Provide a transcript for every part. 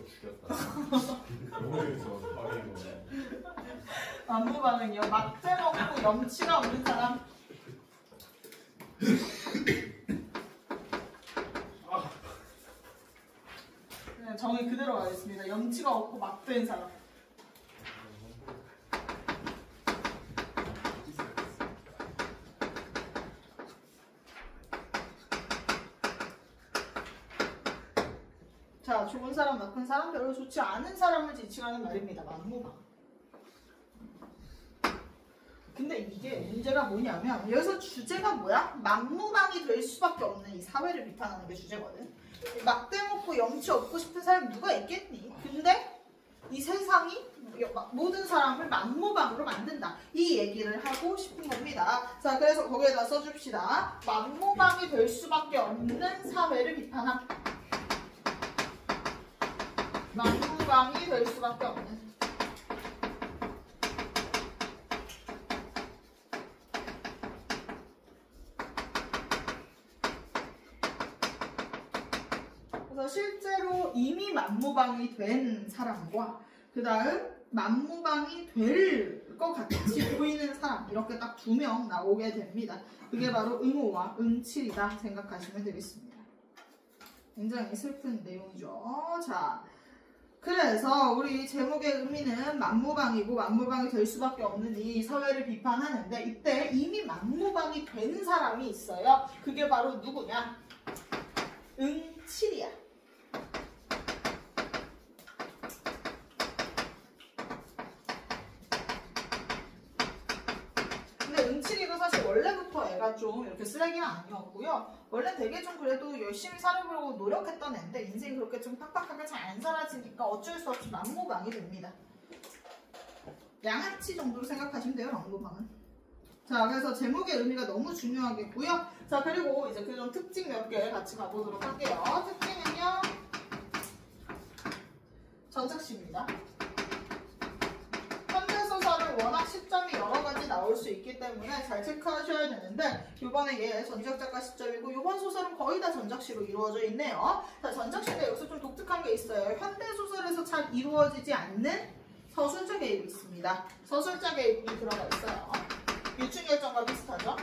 죽였다. 모르겠어. 만무방은요. 막대 먹고 염치가 없는 사람. 그냥 정의 그대로 가겠습니다. 염치가 없고 막대인 사람. 자, 좋은 사람, 나쁜 사람, 별로 좋지 않은 사람을 지칭하는 말입니다. 만무방. 근데 이게 문제가 뭐냐면 여기서 주제가 뭐야? 만무방이 될 수밖에 없는 이 사회를 비판하는 게 주제거든. 막대 먹고 염치 없고 싶은 사람이 누가 있겠니? 근데 이 세상이 모든 사람을 만무방으로 만든다. 이 얘기를 하고 싶은 겁니다. 자, 그래서 거기에다 써줍시다. 만무방이 될 수밖에 없는 사회를 비판함. 만무방이 될 수밖에 없는. 그래서 실제로 이미 만무방이 된 사람과 그 다음 만무방이 될 것 같이 보이는 사람, 이렇게 딱 두 명 나오게 됩니다. 그게 바로 응호와 응칠이다 생각하시면 되겠습니다. 굉장히 슬픈 내용이죠. 자, 그래서 우리 제목의 의미는 만무방이고 만무방이 될 수밖에 없는 이 사회를 비판하는데, 이때 이미 만무방이 된 사람이 있어요. 그게 바로 누구냐? 응칠이야. 근데 응칠이도 사실 원래부터 애가 좀 이렇게 쓰레기는 아니었고요. 원래 되게 좀 그래도 열심히 살아보려고 노력했던 애인데 인생이 그렇게 좀 팍팍하게 잘 안 살아지니까 어쩔 수 없이 만무방이 됩니다. 양아치 정도로 생각하시면 돼요, 만무방은. 자, 그래서 제목의 의미가 너무 중요하겠고요. 자, 그리고 이제 그런 특징 몇 개 같이 가보도록 할게요. 특징은요, 전착시입니다. 현대소설은 워낙 시점이 여러 가지 나올 수 있기 때문에 잘 체크하셔야 되는데, 이번에 얘 전작작가 시점이고, 이번 소설은 거의 다 전작시로 이루어져 있네요. 자, 전작시가 여기서 좀 독특한 게 있어요. 현대소설에서 잘 이루어지지 않는 서술자 개입이 있습니다. 서술자 개입이 들어가 있어요. 유충결정과 비슷하죠?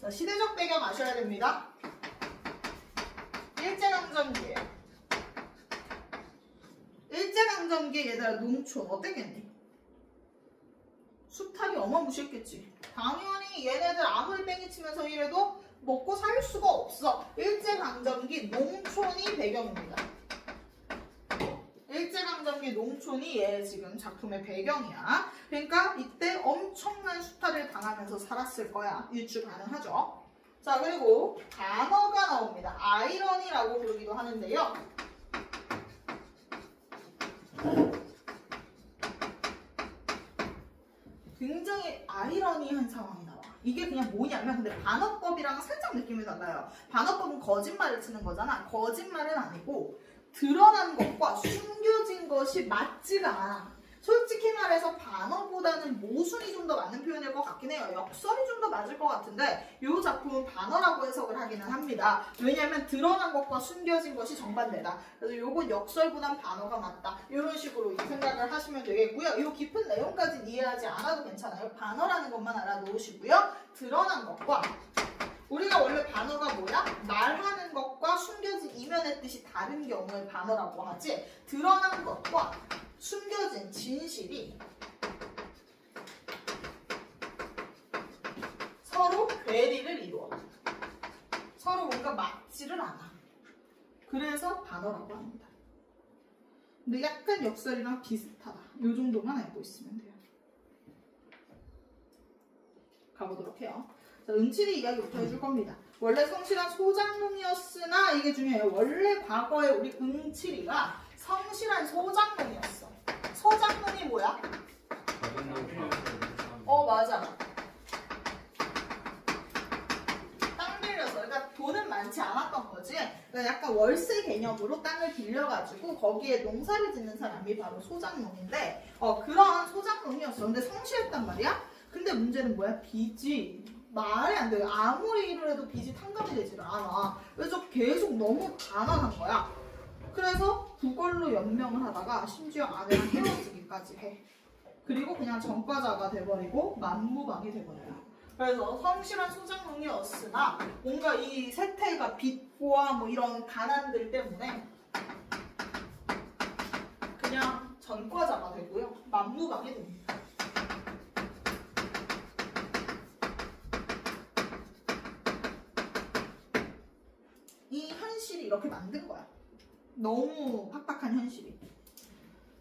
자, 시대적 배경 아셔야 됩니다. 일제강점기에. 일제강점기 얘들아, 농촌 어땠겠니? 수탈이 어마무시했겠지. 당연히 얘네들 아무리 뺑이치면서 이래도 먹고 살 수가 없어. 일제강점기 농촌이 배경입니다. 일제강점기 농촌이 얘 지금 작품의 배경이야. 그러니까 이때 엄청난 수탈을 당하면서 살았을 거야. 유추 가능하죠. 자, 그리고 단어가 나옵니다. 아이러니라고 부르기도 하는데요. 굉장히 아이러니한 상황이 나와. 이게 그냥 뭐냐면, 근데 반어법이랑 살짝 느낌이 달라요. 반어법은 거짓말을 치는 거잖아. 거짓말은 아니고 드러난 것과 숨겨진 것이 맞지가 않아. 솔직히 말해서 반어보다는 모순이 좀 더 맞는 표현일 것 같긴 해요. 역설이 좀 더 맞을 것 같은데 이 작품은 반어라고 해석을 하기는 합니다. 왜냐하면 드러난 것과 숨겨진 것이 정반대다. 그래서 요건 역설보단 반어가 맞다. 이런 식으로 생각을 하시면 되겠고요. 이 깊은 내용까지 이해하지 않아도 괜찮아요. 반어라는 것만 알아놓으시고요. 드러난 것과, 우리가 원래 반어가 뭐야? 말하는 것과 숨겨진 이면의 뜻이 다른 경우에 반어라고 하지, 드러난 것과 숨겨진 진실이 서로 괴리를 이루어. 서로 뭔가 맞지를 않아. 그래서 반어라고 합니다. 근데 약간 역설이랑 비슷하다. 이 정도만 알고 있으면 돼요. 가보도록 해요. 자, 응칠이 이야기부터 해줄 겁니다. 원래 성실한 소장농이었으나, 이게 중요해요. 원래 과거에 우리 응칠이가 성실한 소장농이었어. 소장농이 뭐야? 맞아. 땅 빌려서, 그러니까 돈은 많지 않았던 거지. 그러니까 약간 월세 개념으로 땅을 빌려가지고 거기에 농사를 짓는 사람이 바로 소장농인데, 그런 소장농이었어. 근데 성실했단 말이야. 근데 문제는 뭐야? 빚이 말이 안 돼요. 아무리 일을 해도 빚이 탕감이 되지를 않아. 그래서 계속 너무 가난한 거야. 그래서 그걸로 연명을 하다가 심지어 아내랑 헤어지기까지 해. 그리고 그냥 전과자가 돼버리고 만무방이 돼버려요. 그래서 성실한 소장농이었으나 뭔가 이 세태가 빚과 뭐 이런 가난들 때문에 그냥 전과자가 되고요. 만무방이 됩니다. 이 현실이 이렇게 만든 거야. 너무 팍팍한 현실이.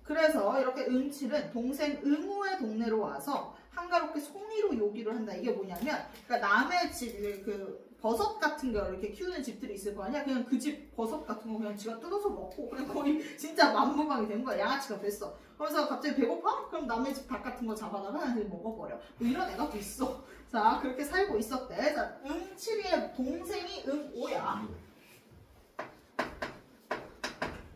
그래서 이렇게 응칠은 동생 응우의 동네로 와서 한가롭게 송이로 요기를 한다. 이게 뭐냐면, 그러니까 남의 집, 그 버섯 같은 거 이렇게 키우는 집들이 있을 거 아니야? 그냥 그 집 버섯 같은 거 그냥 지가 뜯어서 먹고, 그냥 거의 진짜 만무방이 된 거야. 양아치가 됐어. 그래서 갑자기 배고파? 그럼 남의 집 닭 같은 거 잡아다가 그냥 먹어버려. 뭐 이런 애가 또 있어. 자, 그렇게 살고 있었대. 자, 응칠이의 동생이 응오야.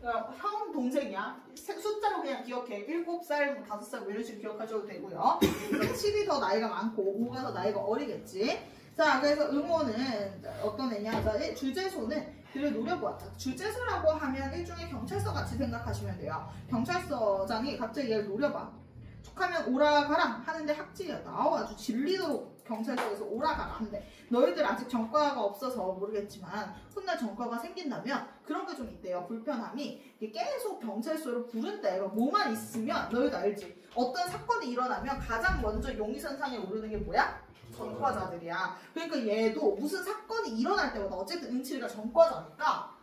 형 동생이야. 숫자로 그냥 기억해. 7살, 5살 뭐 이런 식으로 기억하셔도 되고요. 7이 더 나이가 많고 5가 더 나이가 어리겠지. 자, 그래서 응호는 어떤 애냐. 자, 주재소는 그를 노려보았다. 주재소라고 하면 일종의 경찰서 같이 생각하시면 돼요. 경찰서장이 갑자기 얘를 노려봐. 툭하면 오라가라 하는데 학질이야. 나와가지고 질리도록 경찰서에서 오라가라 한대. 너희들 아직 전과가 없어서 모르겠지만 훗날 전과가 생긴다면 그런 게 좀 있대요. 불편함이 계속 경찰서를 부른대. 뭐만 있으면 너희도 알지. 어떤 사건이 일어나면 가장 먼저 용의선상에 오르는 게 뭐야? 전과자들이야. 그러니까 얘도 무슨 사건이 일어날 때마다 어쨌든 응칠이가 전과자니까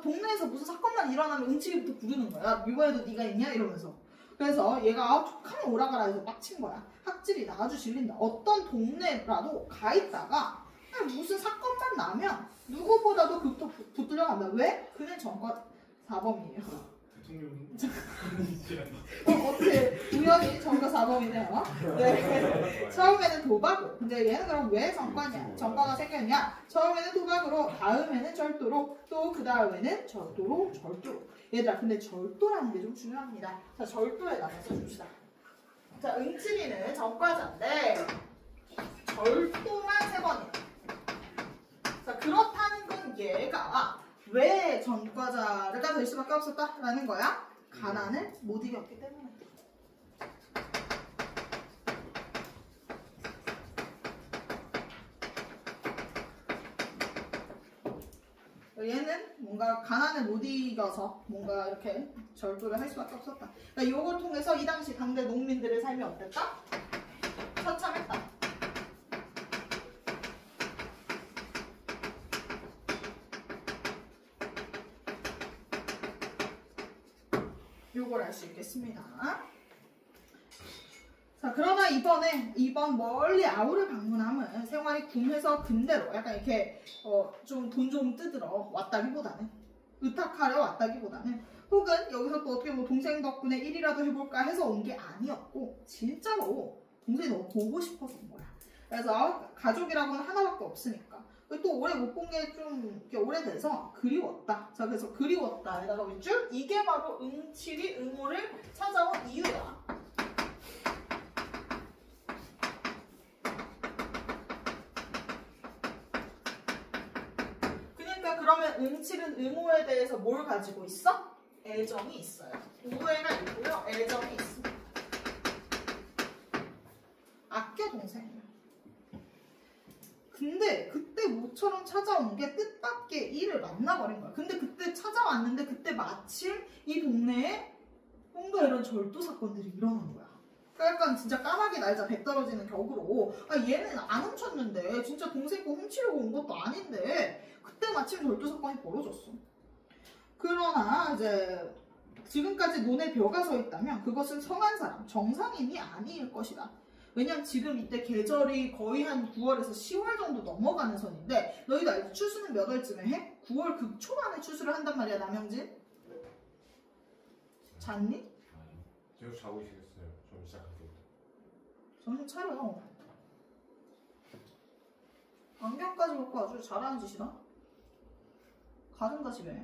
동네에서 무슨 사건만 일어나면 응칠이부터 부르는 거야. 이번에도 네가 있냐? 이러면서. 그래서 얘가 툭하면 오라가라 해서 빡친 거야. 학질이다. 아주 질린다. 어떤 동네라도 가 있다가 무슨 사건만 나면 누구보다도 그부터 붙들려간다. 왜? 그는 전과 사범이에요. 대통령이 어떻게 우연히 전과 사범이네요. 네. 처음에는 도박으로. 근데 얘는 그럼 왜 전과냐? 전과가 생겼냐? 처음에는 도박으로, 다음에는 절도로, 또 그 다음에는 절도로. 얘들아, 근데 절도라는 게 좀 중요합니다. 자, 절도에다가 써줍시다. 자, 응칠이는 전과자인데 절도만 3번이에요. 자, 그렇다는 건 얘가 왜 전과자가 될 수밖에 없었다라는 거야? 가난을 못 이겼기 때문에. 얘는 뭔가 가난을 못 이겨서 뭔가 이렇게 절도를 할 수밖에 없었다. 그러니까 이걸 통해서 이 당시 당대 농민들의 삶이 어땠다? 처참했다. 요걸 알 수 있겠습니다. 자, 그러나 이번 멀리 아우를 방문함은 생활이 굼해서 근대로 약간 이렇게 좀 돈 좀 뜯으러 왔다기보다는 의탁하려 왔다기보다는 혹은 여기서 또 어떻게 뭐 동생 덕분에 일이라도 해볼까 해서 온 게 아니었고 진짜로 동생이 너무 보고 싶어서 온 거야. 그래서 가족이라고는 하나밖에 없으니까 또 오래 못 본 게 좀 오래돼서 그리웠다. 자, 그래서 그리웠다에다가 밑줄 이게 바로 응칠이 응호를 찾아온 이유야. 그러니까 그러면 응칠은 응호에 대해서 뭘 가지고 있어? 애정이 있어요. 우애가 있고요. 애정이 있습니다. 아껴 동생이야. 근데 그때 모처럼 찾아온 게 뜻밖의 이를 만나버린 거야. 근데 그때 찾아왔는데 그때 마침 이 동네에 뭔가 이런 절도 사건들이 일어난 거야. 그러니까 진짜 까마귀 날자 배 떨어지는 격으로 얘는 안 훔쳤는데 진짜 동생 거 훔치려고 온 것도 아닌데 그때 마침 절도 사건이 벌어졌어. 그러나 이제 지금까지 논에 벼가 서 있다면 그것은 성한 사람, 정상인이 아닐 것이다. 왜냐면 지금 이때 계절이 거의 한 9월에서 10월 정도 넘어가는 선인데 너희도 알지? 추수는 몇 월쯤에 해? 9월 극초반에 추수를 한단 말이야. 남영진? 잤니? 계속 자고 있겠어요. 좀 시작할 때부터. 정신 차려. 안경까지 벗고 아주 잘하는 짓이다. 가든가 집에.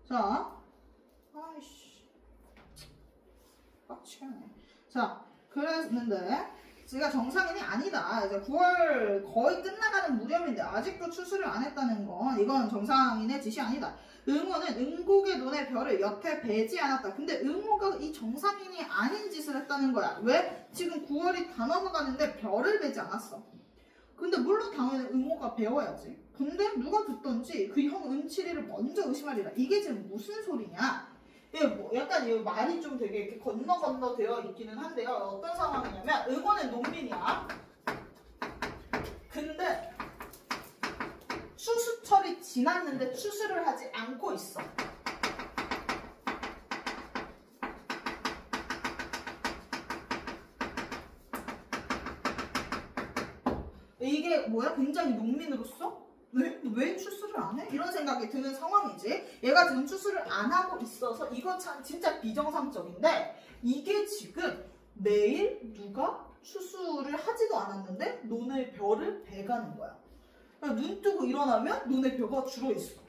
자, 아이씨 빡치겠네. 자, 그랬는데 지가 정상인이 아니다. 이제 9월 거의 끝나가는 무렵인데 아직도 추수를 안 했다는 건 이건 정상인의 짓이 아니다. 응호는 응곡의 논의 별을 여태 베지 않았다. 근데 응호가 이 정상인이 아닌 짓을 했다는 거야. 왜? 지금 9월이 다 넘어가는데 별을 베지 않았어. 근데 물론 당연히 응호가 배워야지. 근데 누가 듣던지 그 형 은칠이를 먼저 의심하리라. 이게 지금 무슨 소리냐? 예, 뭐 약간 이 말이 좀 되게 이렇게 건너 되어 있기는 한데요. 어떤 상황이냐면 응호는 농민이야. 근데 추수철이 지났는데 추수를 하지 않고 있어. 이게 뭐야? 굉장히 농민으로서? 왜 추수를 안 해? 이런 생각이 드는 상황이지. 얘가 지금 추수를 안 하고 있어서 이거 참 진짜 비정상적인데 이게 지금 매일 누가 추수를 하지도 않았는데 논의 벼를 베가는 거야. 눈 뜨고 일어나면 논의 벼가 줄어있어.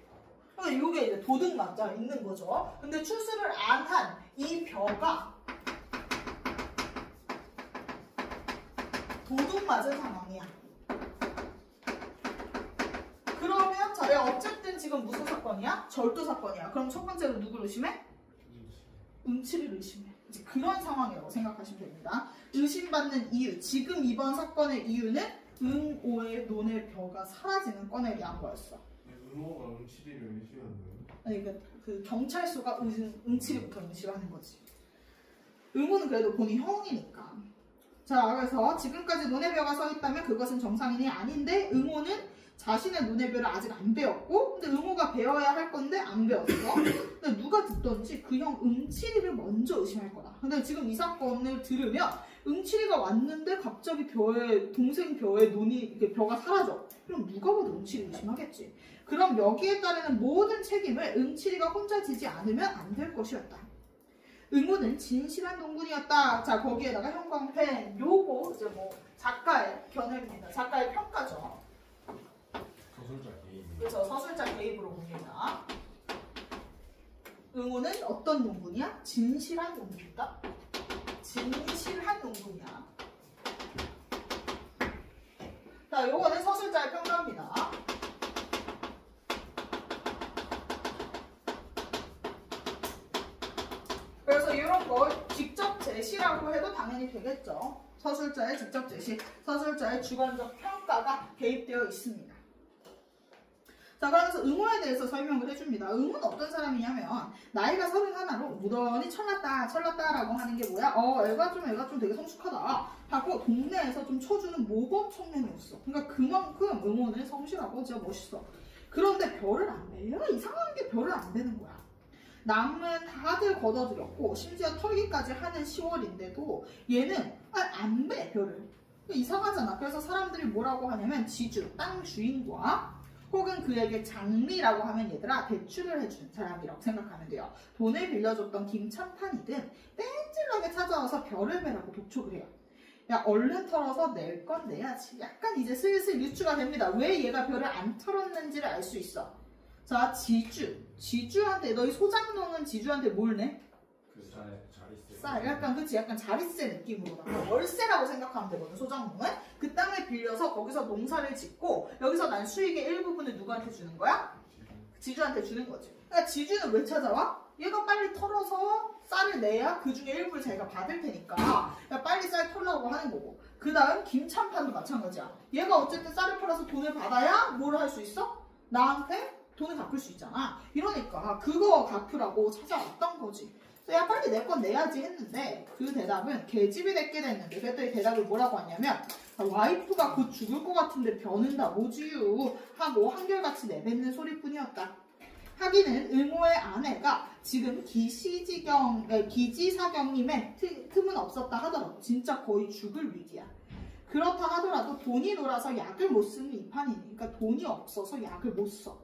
그러니까 이게 이제 도둑 맞아 있는 거죠. 근데 추수를 안 한 이 벼가 도둑 맞은 상황이야. 그러면 자, 내가 어쨌든 지금 무슨 사건이야? 절도 사건이야. 그럼 첫 번째로 누구를 의심해? 은칠이를 의심해. 이제 그런 상황이라고 생각하시면 됩니다. 의심받는 이유, 지금 이번 사건의 이유는 응오의 논의 벼가 사라지는 건에 대한 거였어. 응호가 은칠이를 의심하는 거예요? 아니, 그 경찰서가 응칠이부터 의심하는 거지. 응호는 그래도 본인 형이니까. 자, 그래서 지금까지 논의 벼가 서 있다면 그것은 정상인이 아닌데 응호는 자신의 논의 벼를 아직 안 배웠고, 근데 응호가 배워야 할 건데 안 배웠어. 근데 누가 듣던지 그 형 응칠이를 먼저 의심할 거다. 근데 지금 이 사건을 들으면 응칠이가 왔는데 갑자기 동생 벼에 논이 이렇게 벼가 사라져. 그럼 누가 봐도 응칠이 의심하겠지. 그럼 여기에 따르는 모든 책임을 응칠이가 혼자 지지 않으면 안 될 것이었다. 응호는 진실한 농군이었다. 자, 거기에다가 형광펜, 요거 이제 뭐 작가의 견해입니다. 작가의 평가죠. 서술자 개인. 그래서 서술자 개입으로 봅니다. 응호는 어떤 농군이야? 진실한 농군이다. 진실한 농군이야. 자, 요거는 서술자의 평가입니다. 그래서 이런 걸 직접 제시라고 해도 당연히 되겠죠. 서술자의 직접 제시, 서술자의 주관적 평가가 개입되어 있습니다. 자, 그러면서 응호에 대해서 설명을 해줍니다. 응호는 어떤 사람이냐면 나이가 31로 무던히 철났다라고 하는 게 뭐야? 애가 좀 되게 성숙하다 하고 동네에서 좀 쳐주는 모범 청년이었어. 그러니까 그만큼 응호는 성실하고 진짜 멋있어. 그런데 별을 안 내. 얘가 이상한 게 별을 안 되는 거야. 남은 다들 걷어들였고 심지어 털기까지 하는 10월인데도 얘는 안 배, 별을. 이상하잖아. 그래서 사람들이 뭐라고 하냐면 지주, 땅 주인과 혹은 그에게 장리라고 하면 얘들아 대출을 해준 사람이라고 생각하면 돼요. 돈을 빌려줬던 김찬판이든 뺀질하게 찾아와서 별을 베라고 독촉을 해요. 야, 얼른 털어서 낼 건 내야지. 약간 이제 슬슬 유추가 됩니다. 왜 얘가 별을 안 털었는지를 알 수 있어. 자, 지주한테, 너희 소장농은 지주한테 뭘 내? 그 자리세. 쌀. 약간 그치, 약간 자릿세 느낌으로 월세라고 생각하면 되거든. 소장농은 그 땅을 빌려서 거기서 농사를 짓고 여기서 난 수익의 일부분을 누구한테 주는 거야? 지주한테 주는 거지. 그러니까 지주는 왜 찾아와? 얘가 빨리 털어서 쌀을 내야 그 중에 일부를 자기가 받을 테니까 야, 빨리 쌀 털라고 하는 거고. 그 다음 김찬판도 마찬가지야. 얘가 어쨌든 쌀을 팔아서 돈을 받아야 뭘 할 수 있어? 나한테 돈을 갚을 수 있잖아. 이러니까 그거 갚으라고 찾아왔던 거지. 야, 빨리 내 건 내야지 했는데 그 대답은 계집이 냈게 됐는데 그랬더니 대답을 뭐라고 하냐면 와이프가 곧 죽을 것 같은데 벼는다 뭐지유 하고 한결같이 내뱉는 소리뿐이었다. 하기는 응호의 아내가 지금 기지사경님의 틈은 없었다 하더라도 진짜 거의 죽을 위기야. 그렇다 하더라도 돈이 놀아서 약을 못 쓰는 이 판이니 그러니까 돈이 없어서 약을 못 써.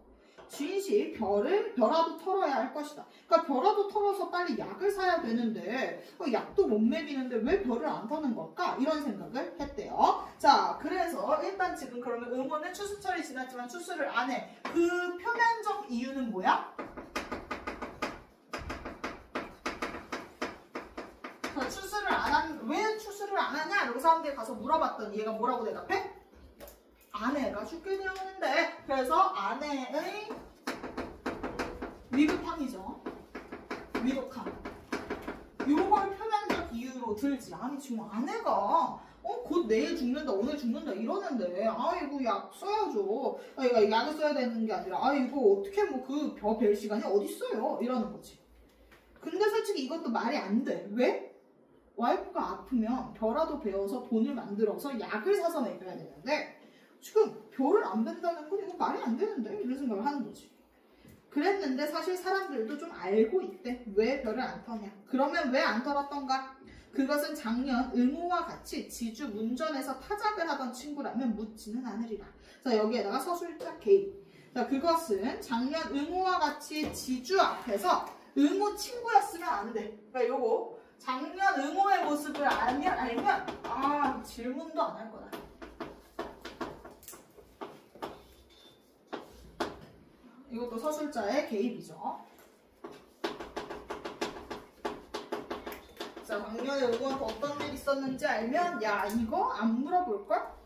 진실 벼라도 털어야 할 것이다. 그러니까 벼라도 털어서 빨리 약을 사야 되는데 약도 못 먹이는데 왜 벼를 안 터는 걸까? 이런 생각을 했대요. 자, 그래서 일단 지금 그러면 응호는 추수철이 지났지만 추수를 안 해. 그 표면적 이유는 뭐야? 추수를 왜 추수를 안 하냐? 이러고 사람들이 가서 물어봤더니 얘가 뭐라고 대답해? 아내가 죽게 되었는데. 그래서 아내의 위급함이죠. 위급함. 요걸 표면적 이유로 들지. 아니 지금 아내가 곧 내일 죽는다 오늘 죽는다 이러는데 아이고 약 써야죠. 그러니까 약을 써야 되는 게 아니라 이거 어떻게 뭐 그 벼 벨 시간이 어딨어요 이러는 거지. 근데 솔직히 이것도 말이 안 돼. 왜? 와이프가 아프면 벼라도 베어서 돈을 만들어서 약을 사서 먹여야 되는데 지금 벼를 안 벤다는 건 이거 말이 안 되는데 이런 생각을 하는 거지. 그랬는데 사실 사람들도 좀 알고 있대. 왜 벼를 안 터냐. 그러면 왜 안 털었던가? 그것은 작년 응호와 같이 지주 문전에서 타작을 하던 친구라면 묻지는 않으리라. 자, 여기에다가 서술자 개입. 자, 그것은 작년 응호와 같이 지주 앞에서 응호 친구였으면 안 돼. 그러니까 요거 작년 응호의 모습을 알면 질문도 안 할 거다. 이것도 서술자의 개입이죠. 자, 작년에 응호한테 어떤 일 있었는지 알면 야 이거 안 물어볼걸?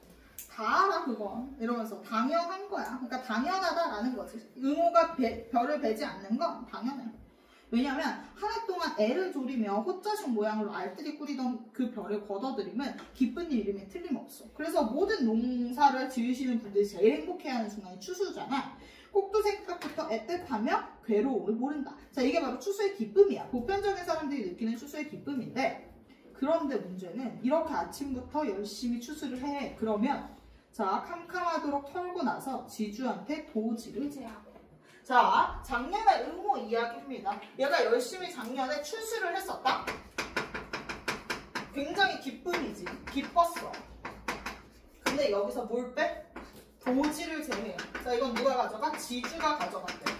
다 알아 그건. 이러면서 당연한 거야. 그러니까 당연하다라는 거지. 응호가 별을 베지 않는 건 당연해. 왜냐면 한 해 동안 애를 조리며 호자식 모양으로 알뜰히 꾸리던 그 별을 걷어들이면 기쁜 일임에 틀림없어. 그래서 모든 농사를 지으시는 분들이 제일 행복해하는 순간이 추수잖아. 꼭두 생각부터 애틋하며 괴로움을 모른다. 자, 이게 바로 추수의 기쁨이야. 보편적인 사람들이 느끼는 추수의 기쁨인데, 그런데 문제는 이렇게 아침부터 열심히 추수를 해. 그러면 자, 캄캄하도록 털고 나서 지주한테 도지를 제하고. 자, 작년의 응호 이야기입니다. 얘가 열심히 작년에 추수를 했었다. 굉장히 기쁨이지. 기뻤어. 근데 여기서 뭘 빼? 도지를 제해. 자, 이건 누가 가져가? 지주가 가져갔대.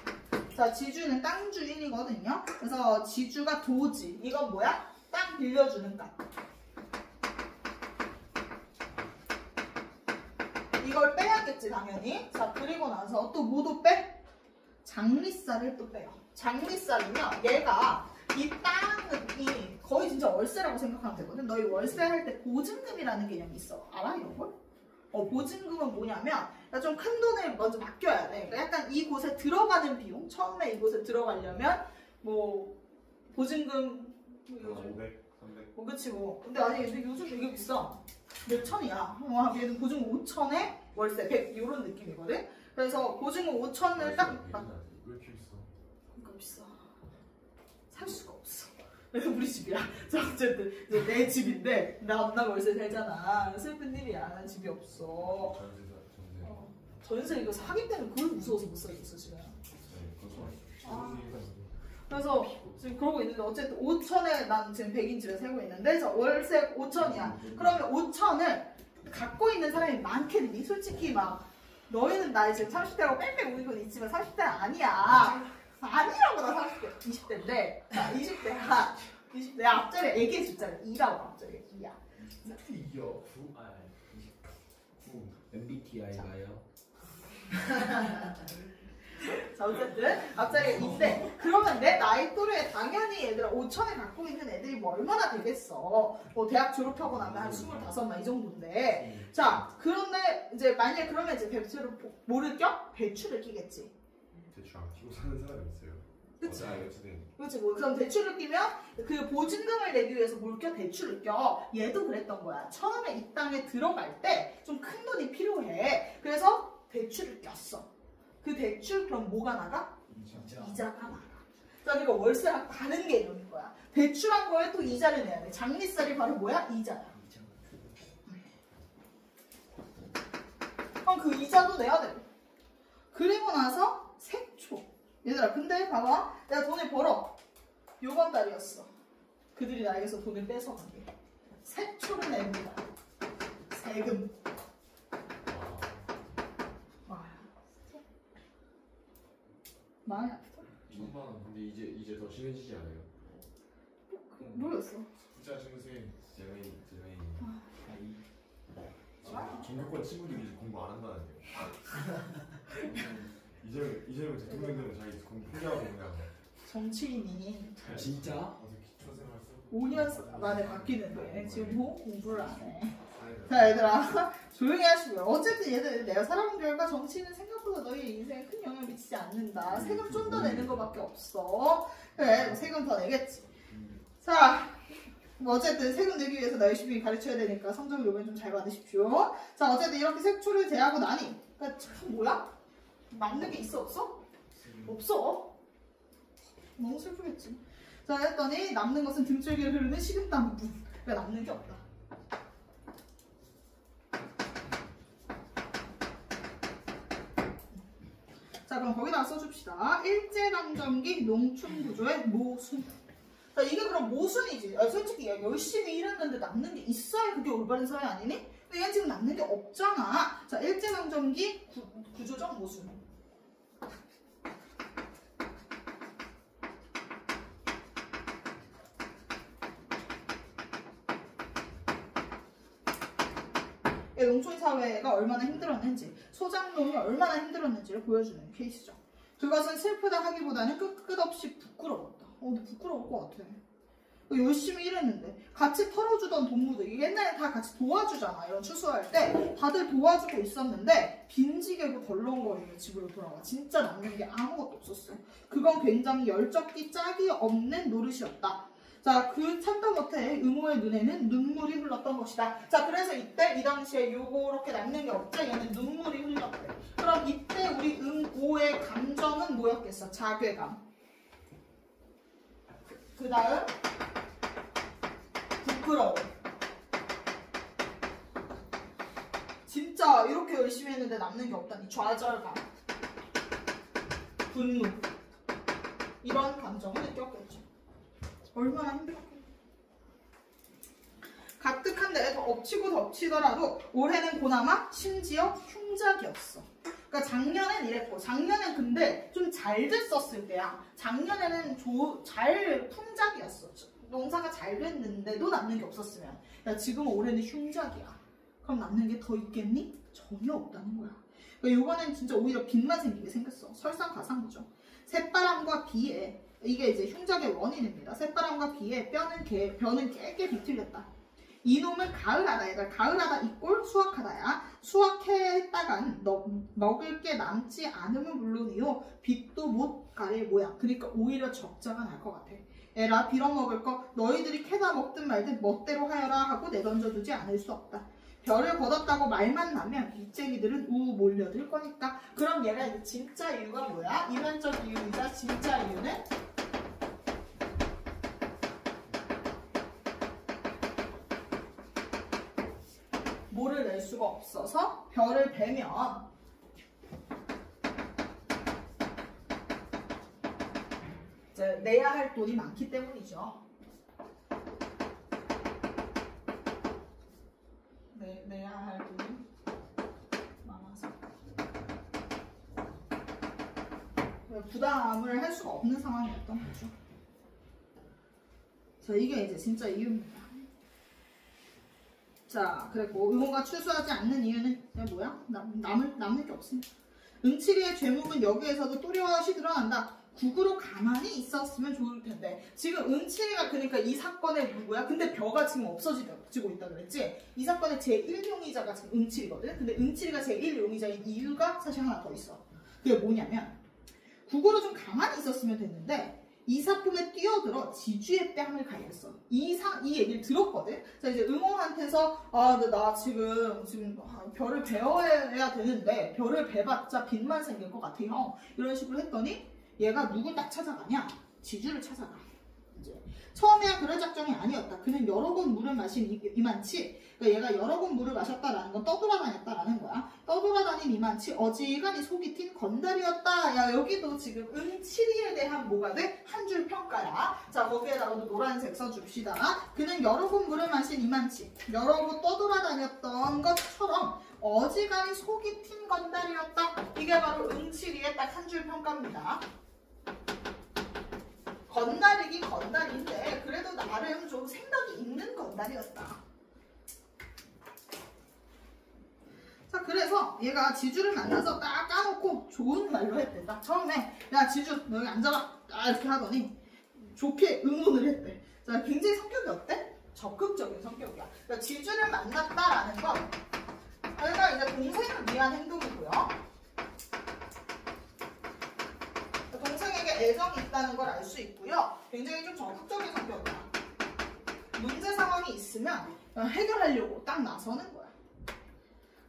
자, 지주는 땅 주인이거든요. 그래서 지주가 도지. 이건 뭐야? 땅 빌려주는 값. 이걸 빼야겠지, 당연히. 자, 그리고 나서 또 뭐도 빼? 장리쌀을 또 빼요. 장리쌀은요, 얘가 이 땅이 거의 진짜 월세라고 생각하면 되거든. 너희 월세 할 때 보증금이라는 개념이 있어. 알아, 이런 걸? 보증금은 뭐냐면 좀 큰 돈을 먼저 맡겨야 돼. 그러니까 약간 이곳에 들어가는 비용, 처음에 이곳에 들어가려면 뭐 보증금 500, 300. 그치 뭐. 근데 아니 요즘 되게 비싸. 몇 천이야. 얘는 보증금 5천에 월세 100 이런 느낌이거든. 그래서 보증금 5천을 딱 왜 이렇게 비싸? 그러니까 비싸. 살 수가 없어. 그래서 우리 집이야. 자, 어쨌든 이제 내 집인데 나 엄마 월세 살잖아. 슬픈 일이야. 난 집이 없어. 전세 이거 사기 때문에 그걸 무서워서 못 살겠어 지금. 그래서 지금 그러고 있는데 어쨌든 5천에 난 지금 100인 집에 살고 있는데 저 월세 5천이야. 그러면 5천을 갖고 있는 사람이 많겠니? 솔직히 막 너희는 나이 지금 30대라고 뺑뺑 우는 건 있지만 30대는 아니야. 아니라고. 나 30대 20대인데 20대야. 20대 앞자리 애기 숫자가 2라고. 앞자리 2야. 2요? 9? 9 MBTI가요? 자, 어쨌든 앞자리가 2인데 그러면 내 나이 또래에 당연히 얘들아 5천을 갖고 있는 애들이 뭐 얼마나 되겠어. 뭐 대학 졸업하고 나면 한 25막 이 정도인데. 자, 그런데 이제 만약에 그러면 이제 대출을 뭐를 껴? 대출을 끼겠지. 대출 안 끼고 사는 사람이 있어요. 그치. 어쨌든 그렇지 뭐. 그럼 대출을 끼면 그 보증금을 내기 위해서 뭘 껴? 대출을 껴. 얘도 그랬던 거야. 처음에 이 땅에 들어갈 때 좀 큰 돈이 필요해. 그래서 대출을 꼈어. 그 대출 그럼 뭐가 나가? 이자가 나가. 자, 그러니까 월세랑 다른 개념인 거야. 대출한 거에 또 이자를 내야 돼. 장리쌀이 바로 뭐야? 이자야. 그럼 그 이자도 내야 돼. 그리고 나서 세초. 얘들아, 근데 봐봐. 내가 돈을 벌어. 요번 달이었어. 그들이 나에게서 돈을 뺏어가게. 세초를 냅니다. 세금. 많이 아프다. 2천만 원. 근데 이제 더 심해지지 않아요? 모르겠어. 부자 증세 제메인 전교권 친구들이 이제 공부 안 한다는데. 이제는 대통령 되면 자기 공부 포기하고 그냥 정치인이 진짜? 어서 기초생활 쓰고 5년 만에 바뀌는데 지금 뭐 공부를 안 해. 자 얘들아 조용히 하시고요. 어쨌든 얘들 내가 살아본 결과 정치는 생각보다 너희 인생에 큰 영향을 미치지 않는다. 세금 좀 더 내는 거밖에 없어. 그래 세금 더 내겠지. 자 뭐 어쨌든 세금 내기 위해서 나 열심히 가르쳐야 되니까 성적을 이번에 좀 잘 받으십시오. 자 어쨌든 이렇게 색초를 제하고 나니 그러니까 참 뭐야? 맞는 게 있어 없어? 없어. 너무 슬프겠지. 자 했더니 남는 것은 등줄기를 흐르는 식은땀뿐. 그러니까 남는 게 없다. 자 그럼 거기다 써줍시다. 일제강점기 농촌구조의 모순. 자 이게 그럼 모순이지. 솔직히 야, 열심히 일했는데 남는 게 있어야 그게 올바른 사회 아니니? 근데 얘는 지금 남는 게 없잖아. 자 일제강점기 구조적 모순. 농촌 사회가 얼마나 힘들었는지, 소작농이 얼마나 힘들었는지를 보여주는 케이스죠. 그것은 슬프다 하기보다는 끝없이 부끄러웠다. 근데 부끄러울 것 같아. 열심히 일했는데 같이 털어주던 동무들, 옛날에 다 같이 도와주잖아. 이런 추수할 때 다들 도와주고 있었는데 빈지게고 덜렁거리며 집으로 돌아와. 진짜 남는 게 아무것도 없었어. 그건 굉장히 열적기 짝이 없는 노릇이었다. 자, 그 참다 못해 의모의 눈에는 눈물이 흘렀던 것이다. 자, 그래서 이때 이 당시에 요렇게 남는 게 없죠. 얘는 눈물이 흘렀대. 그럼 이때 우리 의모의 감정은 뭐였겠어? 자괴감. 그 다음 부끄러워. 진짜 이렇게 열심히 했는데 남는 게 없다니 좌절감, 분노 이런 감정을 느꼈겠죠. 얼마나 힘들었겠어. 가뜩한데 더 엎치고 덮치더라도 올해는 고나마 심지어 흉작이었어. 그러니까 작년엔 이랬고 작년엔 근데 좀 잘 됐었을 때야. 작년에는 잘 풍작이었어. 농사가 잘 됐는데도 남는 게 없었으면 야 지금 올해는 흉작이야. 그럼 남는 게 더 있겠니? 전혀 없다는 거야. 그러니까 이번엔 진짜 오히려 빚만 생기게 생겼어. 설상가상이죠. 새바람과 비에 이게 이제 흉작의 원인입니다. 새바람과 비에 벼는 깨게 비틀렸다. 이놈은 가을하다. 얘가 가을하다 이꼴 수확하다야. 수확했다간 먹을 게 남지 않으면 물론이요 빚도 못 가릴 모양. 그러니까 오히려 적자가 날 것 같아. 에라 빌어먹을 거 너희들이 캐다 먹든 말든 멋대로 하여라 하고 내던져두지 않을 수 없다. 별을 거뒀다고 말만 나면 빚쟁이들은 우 몰려들 거니까. 그럼 얘가 이제 진짜 이유가 뭐야? 이면적 이유이자 진짜 이유는 뭐를 낼 수가 없어서 별을 베면 이제 내야 할 돈이 많기 때문이죠. 내야 할 돈이 많아서 부담을 할 수가 없는 상황이었던 거죠. 자, 이게 이제 진짜 이유입니다. 자, 그랬고 의모가 추수하지 않는 이유는 뭐야? 남는 게 없습니다. 응치리의 죄목은 여기에서도 또렷이 드러난다. 국으로 가만히 있었으면 좋을 텐데. 지금 응치리가 그러니까 이 사건의 누구야? 근데 벼가 지금 없어지고 있다 그랬지? 이 사건의 제1용의자가 지금 응치리거든? 근데 응치리가 제1용의자인 이유가 사실 하나 더 있어. 그게 뭐냐면 국으로 좀 가만히 있었으면 됐는데 이사품에 뛰어들어 지주의 뺨을 갈겼어. 이 얘기를 들었거든? 자, 이제 응호한테서, 나 지금 별을 베어야 되는데, 별을 베봤자 빚만 생길 것 같아요. 이런 식으로 했더니, 얘가 누굴 딱 찾아가냐? 지주를 찾아가. 이제. 처음에야 그럴 작정이 아니었다. 그는 여러 번 물을 마신 이만치, 그러니까 얘가 여러 번 물을 마셨다라는 건 떠돌아다녔다라는 거야. 떠돌아다닌 이만치 어지간히 속이 튄 건달이었다. 야, 여기도 지금 응치리에 대한 뭐가 돼? 한 줄 평가야. 자, 거기에다가도 노란색 써줍시다. 그는 여러 번 물을 마신 이만치, 여러 번 떠돌아다녔던 것처럼 어지간히 속이 튄 건달이었다. 이게 바로 응치리의 딱 한 줄 평가입니다. 건달이긴 건달인데 그래도 나름 좀 생각이 있는 건달이었다. 자, 그래서 얘가 지주를 만나서 딱 까놓고 좋은 말로 했대. 딱 처음에 야 지주 너 여기 앉아라 딱 이렇게 하더니 좋게 응원을 했대. 자, 굉장히 성격이 어때? 적극적인 성격이야. 그러니까 지주를 만났다라는 건 얘가 이제 동생을 위한 행동이고요. 동생에게 애정이 있다는 걸 알 수 있고요. 굉장히 좀 적극적인 성격이야. 문제 상황이 있으면 해결하려고 딱 나서는 거야.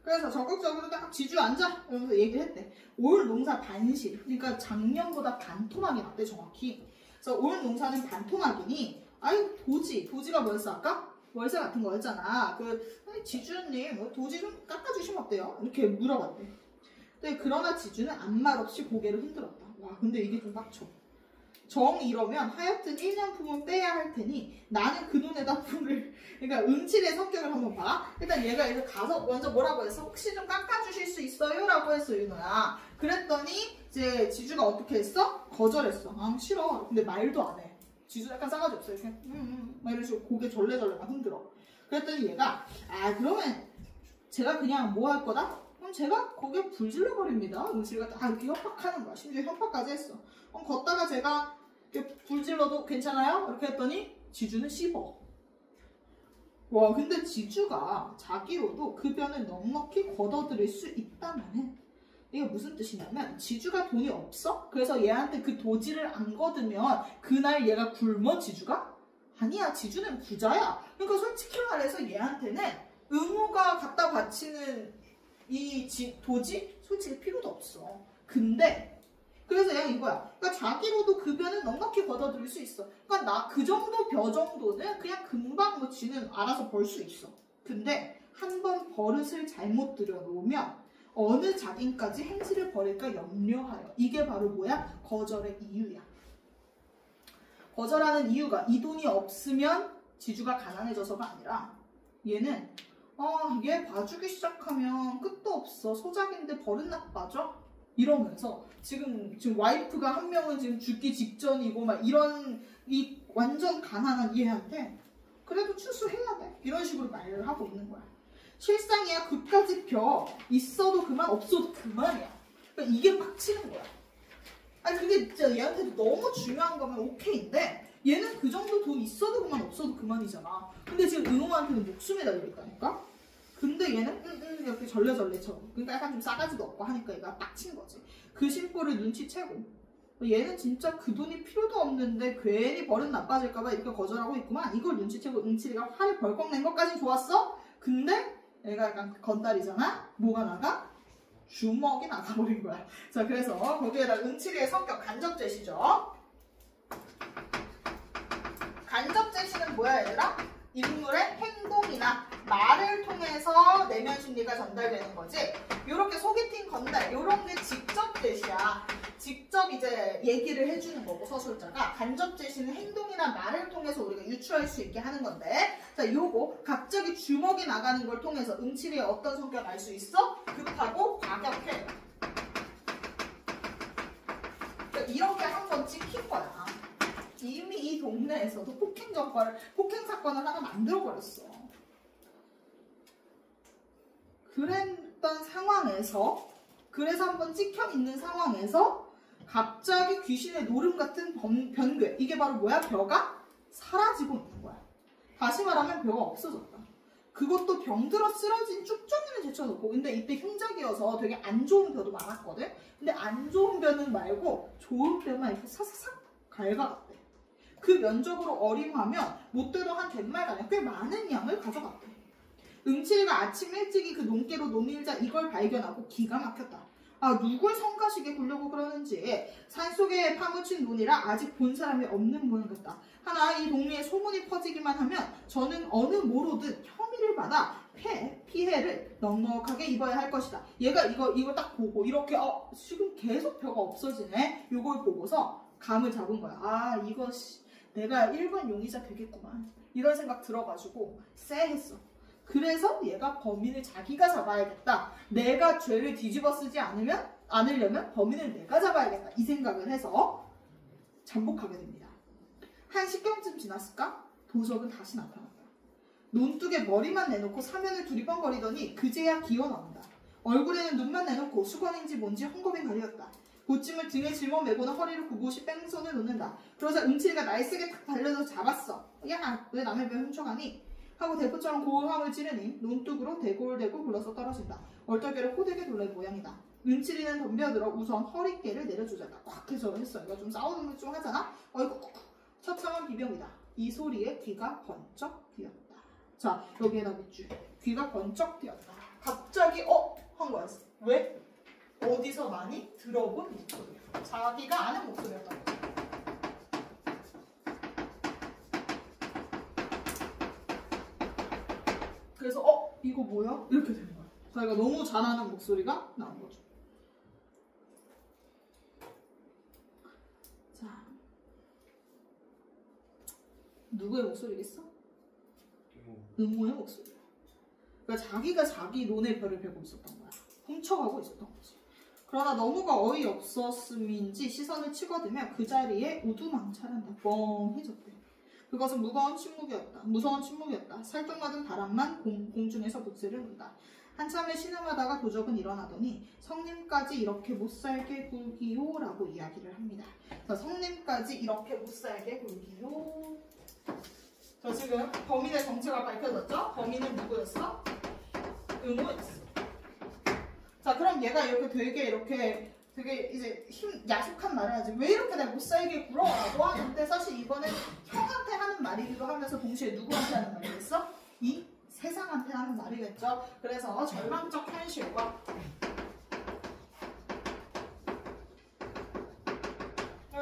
그래서 적극적으로 딱 지주 앉아 이러면서 얘기를 했대. 올 농사 반실, 그러니까 작년보다 반토막이 났대 정확히. 그래서 올 농사는 반토막이니 아유 도지가 뭐였어 아까? 월세 같은 거였잖아. 지주님 도지 좀 깎아주시면 어때요? 이렇게 물어봤대. 근데 그러나 지주는 아무 말 없이 고개를 흔들었다. 와 근데 이게 좀 빡쳐. 정 이러면 하여튼 1년 품은 빼야 할 테니 나는 그 돈에다 품을. 그러니까 응칠의 성격을 한번 봐. 일단 얘가 이제 가서 먼저 뭐라고 했어? 혹시 좀 깎아주실 수 있어요? 라고 했어 윤호야. 그랬더니 이제 지주가 어떻게 했어? 거절했어. 아 싫어. 근데 말도 안 해. 지주 약간 싸가지 없어. 이렇게 막 이런 식으로 고개 절레절레 막 흔들어. 그랬더니 얘가 아 그러면 제가 그냥 뭐 할 거다? 그럼 제가 거기에 불 질러버립니다. 응칠이가 다 이렇게 협박하는 거야. 심지어 협박까지 했어. 그럼 걷다가 제가 이렇게 불 질러도 괜찮아요? 이렇게 했더니 지주는 씹어. 와 근데 지주가 자기로도 그 변을 넉넉히 걷어들일 수 있다면은 이게 무슨 뜻이냐면 지주가 돈이 없어? 그래서 얘한테 그 도지를 안 걷으면 그날 얘가 굶어 지주가? 아니야 지주는 부자야. 그러니까 솔직히 말해서 얘한테는 응호가 갖다 바치는 이 도지? 솔직히 필요도 없어. 근데 그래서 얘가 이거야. 그러니까 자기로도 그 변은 넉넉히 걷어들일 수 있어. 그러니까 나 그 정도 벼 정도는 그냥 금방 뭐 지는 알아서 벌 수 있어. 근데 한 번 버릇을 잘못 들여놓으면 어느 자긴까지 행실을 벌일까 염려하여. 이게 바로 뭐야? 거절의 이유야. 거절하는 이유가 이 돈이 없으면 지주가 가난해져서가 아니라 얘는 얘 봐주기 시작하면 끝도 없어. 소작인데 버릇 나빠져? 이러면서 지금 와이프가 한 명은 지금 죽기 직전이고 막 이런 이 완전 가난한 얘한테 그래도 추수해야 돼. 이런 식으로 말을 하고 있는 거야. 실상이야 그까짓 벼 있어도 그만 없어도 그만이야. 그러니까 이게 빡치는 거야. 아니 그게 진짜 얘한테도 너무 중요한 거면 오케이인데 얘는 그 정도 돈 있어도 그만 없어도 그만이잖아. 근데 지금 은호한테는 목숨이 달려있다니까? 근데 얘는 이렇게 절레절레 쳐. 그러니까 약간 좀 싸가지도 없고 하니까 얘가 빡친 거지. 그 심보를 눈치채고 얘는 진짜 그 돈이 필요도 없는데 괜히 버릇 나빠질까봐 이렇게 거절하고 있구만. 이걸 눈치채고 응칠이가 화를 벌컥 낸 것까진 좋았어. 근데 얘가 약간 건달이잖아. 뭐가 나가? 주먹이 나가버린 거야. 자 그래서 거기에다 응칠이의 성격 간접제시죠. 간접제시는 뭐야 얘들아? 인물의 행동이나 말을 통해서 내면 심리가 전달되는 거지. 요렇게 소개팅 건달 요런 게 직접 제시야. 직접 이제 얘기를 해주는 거고 서술자가. 간접 제시는 행동이나 말을 통해서 우리가 유추할 수 있게 하는 건데 자 요거 갑자기 주먹이 나가는 걸 통해서 응칠이의 어떤 성격 알 수 있어? 급하고 과격해. 그러니까 이렇게 한번 찍힌 거야. 이미 이 동네에서도 폭행 사건을 하나 만들어버렸어. 그랬던 상황에서 그래서 한번 찍혀 있는 상황에서 갑자기 귀신의 노름 같은 변괴. 이게 바로 뭐야? 벼가 사라지고 있는 거야. 다시 말하면 벼가 없어졌다. 그것도 병들어 쓰러진 쭉정이를 제쳐놓고. 근데 이때 흉작이어서 되게 안 좋은 벼도 많았거든. 근데 안 좋은 벼는 말고 좋은 벼만 이렇게 사사삭 갉아갔대. 그 면적으로 어림하면 못돼도 한 갯말가량 꽤 많은 양을 가져갔대. 응칠이가 아침 일찍이 그 논개로 논일자 이걸 발견하고 기가 막혔다. 아 누굴 성가시게 굴려고 그러는지. 산속에 파묻힌 논이라 아직 본 사람이 없는 모양 같다. 하나 이 동네에 소문이 퍼지기만 하면 저는 어느 모로든 혐의를 받아 피해를 넉넉하게 입어야 할 것이다. 얘가 이거 딱 보고 이렇게 지금 계속 벼가 없어지네. 요걸 보고서 감을 잡은 거야. 아 이거 내가 1번 용의자 되겠구만. 이런 생각 들어가지고 쎄했어. 그래서 얘가 범인을 자기가 잡아야겠다. 내가 죄를 뒤집어 쓰지 않으려면 범인을 내가 잡아야겠다. 이 생각을 해서 잠복하게 됩니다. 한 10경쯤 지났을까? 도적은 다시 나타났다. 논둑에 머리만 내놓고 사면을 두리번거리더니 그제야 기어 나온다. 얼굴에는 눈만 내놓고 수건인지 뭔지 헝겊이 가리었다. 보찜을 등에 짊어매고는 허리를 굽고시 뺑손을 놓는다. 그러자 응칠이가 날쌔게 탁 달려서 잡았어. 야, 왜 남의 배 훔쳐가니? 하고 대포처럼 고함을 지르니 논둑으로 대골대골 굴러서 떨어진다. 얼떨결에 호되게 놀랄 모양이다. 응칠이는 덤벼들어 우선 허리깨를 내려주자다. 꽉 해서 했어. 이거 좀 싸우는 거 좀 하잖아? 어이구, 처참한 비명이다. 이 소리에 귀가 번쩍 뛰었다. 자, 여기에다 밑줄. 귀가 번쩍 뛰었다. 갑자기 한 거야. 왜? 어디서 많이 들어본 목소리야. 자기가 아는 목소리였던 거야. 그래서 이거 뭐야? 이렇게 되는 거야. 자기가 너무 잘 아는 목소리가 나온 거죠. 자, 누구의 목소리겠어? 응모의 목소리야. 그러니까 자기가 자기 논의 별을 베고 있었던 거야. 훔쳐가고 있었던 거지. 그러나 너무가 어이없었음인지 시선을 치거들며 그 자리에 우두망찰한다. 뻥해졌대. 그것은 무서운 침묵이었다. 살뚱맞은 바람만 공중에서 부채를 논다. 한참을 신음하다가 도적은 일어나더니 성님까지 이렇게 못살게 굴기요 라고 이야기를 합니다. 자, 성님까지 이렇게 못살게 굴기요. 자, 지금 범인의 정체가 밝혀졌죠? 범인은 누구였어? 응모였어. 자, 그럼 얘가 되게 이제 야속한 말을 하지. 왜 이렇게 내가 못살게 굴어? 라고 하는데 사실 이거는 형한테 하는 말이기도 하면서 동시에 누구한테 하는 말이겠어? 이 세상한테 하는 말이겠죠. 그래서 절망적 현실과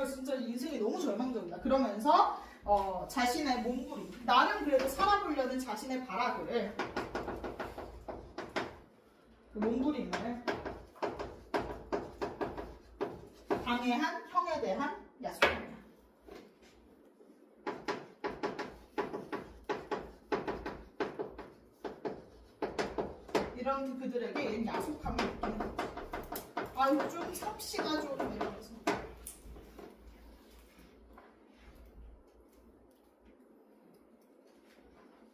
진짜 인생이 너무 절망적이다. 그러면서 자신의 몸부림, 나는 그래도 살아보려는 자신의 발악을, 그 몸부림을 방해한 형에 대한 야속함이야. 이런 그들에게 야속함을 느끼는 거지. 아유, 좀 삽시가 좀 이러면서.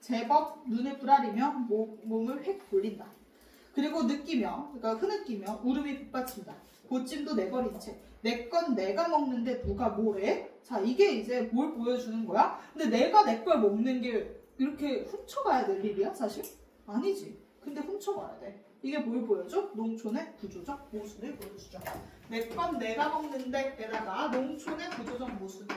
제법 눈을 부라리며 몸을 휙 돌린다. 그리고 그러니까 흐느끼며 울음이 북받친다. 보찜도 내버린 채 내 건 내가 먹는데 누가 뭐래? 자, 이게 이제 뭘 보여주는 거야? 근데 내가 내 걸 먹는 게 이렇게 훔쳐가야 될 일이야 사실? 아니지. 근데 훔쳐가야 돼. 이게 뭘 보여줘? 농촌의 구조적 모순을 보여주죠. 내 건 내가 먹는데 에다가 농촌의 구조적 모순.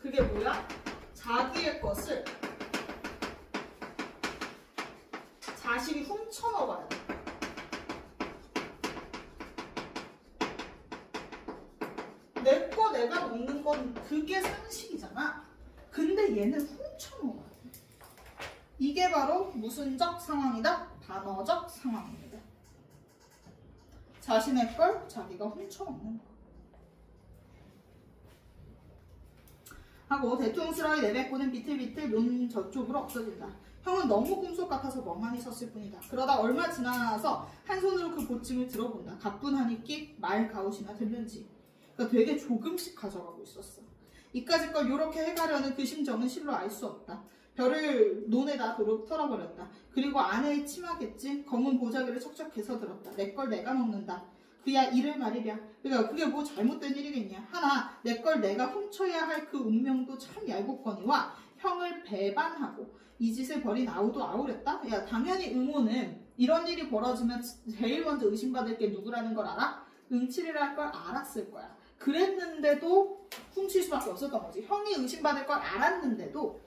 그게 뭐야? 자기의 것을 자신이 훔쳐 먹어야 돼. 내 거 내가 먹는 건 그게 상식이잖아. 근데 얘는 훔쳐 먹어야 돼. 이게 바로 무슨적 상황이다? 반어적 상황입니다. 자신의 걸 자기가 훔쳐 먹는 거. 하고 대통스러이 내뱉고는 비틀비틀 논 저쪽으로 없어진다. 형은 너무 꿈속 같아서 멍하니 섰을 뿐이다. 그러다 얼마 지나서 한 손으로 그 보침을 들어본다. 가뿐하니 끽 말 가웃이나 들는지. 그러니까 되게 조금씩 가져가고 있었어. 이까짓 걸 요렇게 해가려는 그 심정은 실로 알 수 없다. 별을 논에다 도로 털어버렸다. 그리고 아내의 치마겠지. 검은 보자기를 척척해서 들었다. 내 걸 내가 먹는다. 그야 이를 말이랴. 그러니까 그게 뭐 잘못된 일이겠냐. 하나 내 걸 내가 훔쳐야 할 그 운명도 참 얄궂거니와 형을 배반하고 이 짓을 벌인 아우도 아우랬다. 야, 당연히 응호는 이런 일이 벌어지면 제일 먼저 의심받을 게 누구라는 걸 알아? 응칠이랄 걸 알았을 거야. 그랬는데도 훔칠 수밖에 없었던 거지. 형이 의심받을 걸 알았는데도